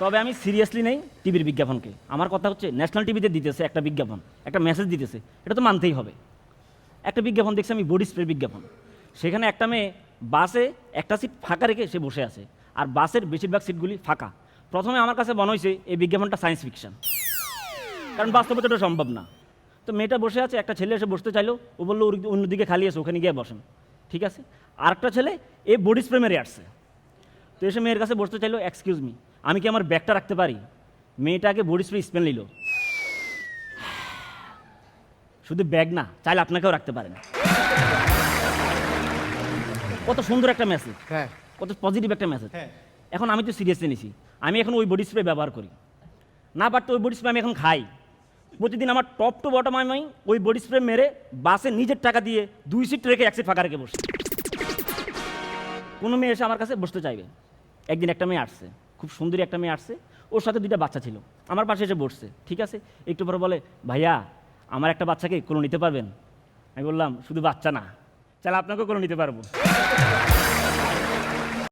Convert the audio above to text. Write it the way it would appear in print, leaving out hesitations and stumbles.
তবে আমি সিরিয়াসলি নেই টিভির বিজ্ঞাপনকে। আমার কথা হচ্ছে ন্যাশনাল টিভিতে দিতেছে একটা বিজ্ঞাপন, একটা মেসেজ দিতেছে, এটা তো মানতেই হবে। একটা বিজ্ঞাপন দেখছি আমি, বডি স্প্রে বিজ্ঞাপন। সেখানে একটা মেয়ে বাসে একটা সিট ফাঁকা রেখে সে বসে আছে, আর বাসের বেশিরভাগ সিটগুলি ফাঁকা। প্রথমে আমার কাছে মনে হয়েছে এই বিজ্ঞাপনটা সায়েন্স ফিকশন, কারণ বাস্তবে তো এটা সম্ভব না। তো মেয়েটা বসে আছে, একটা ছেলে এসে বসতে চাইলো, ও বললো অন্যদিকে খালি আছে, ওখানে গিয়ে বসেন। ঠিক আছে, আরেকটা ছেলে এ বডি স্প্রে মেরে আসছে, তো এসে মেয়ের কাছে বসতে চাইলো, এক্সকিউজ মি, আমি কি আমার ব্যাগটা রাখতে পারি? মেয়েটাকে বডি স্প্রে স্মেল নিল। শুধু ব্যাগ না, চাইলে আপনাকেও রাখতে পারেন। কত সুন্দর একটা মেসেজ, হ্যাঁ কত পজিটিভ একটা মেসেজ। হ্যাঁ। এখন আমি তো সিরিয়াসলি নিছি, আমি এখন ওই বডি স্প্রে ব্যবহার করি না, বাট ওই বডি স্প্রে আমি এখন খাই প্রতিদিন। আমার টপ টু বটম আমি ওই বডি স্প্রে মেরে বাসে নিজের টাকা দিয়ে 2 সিট রেখে 1 সিট ফাঁকা রেখে বসি। কোনো মেয়ে এসে আমার কাছে বসতে চাইবে। একদিন একটা মেয়ে আসছে, খুব সুন্দরী একটা মেয়ে আসছে, ওর সাথে 2টা বাচ্চা ছিল, আমার পাশে এসে বসছে। ঠিক আছে, একটু পরে বলে, ভাইয়া আমার একটা বাচ্চাকে কোলে নিতে পারবেন? আমি বললাম, শুধু বাচ্চা না, চাইলে আপনাকেও কোলে নিতে পারবো।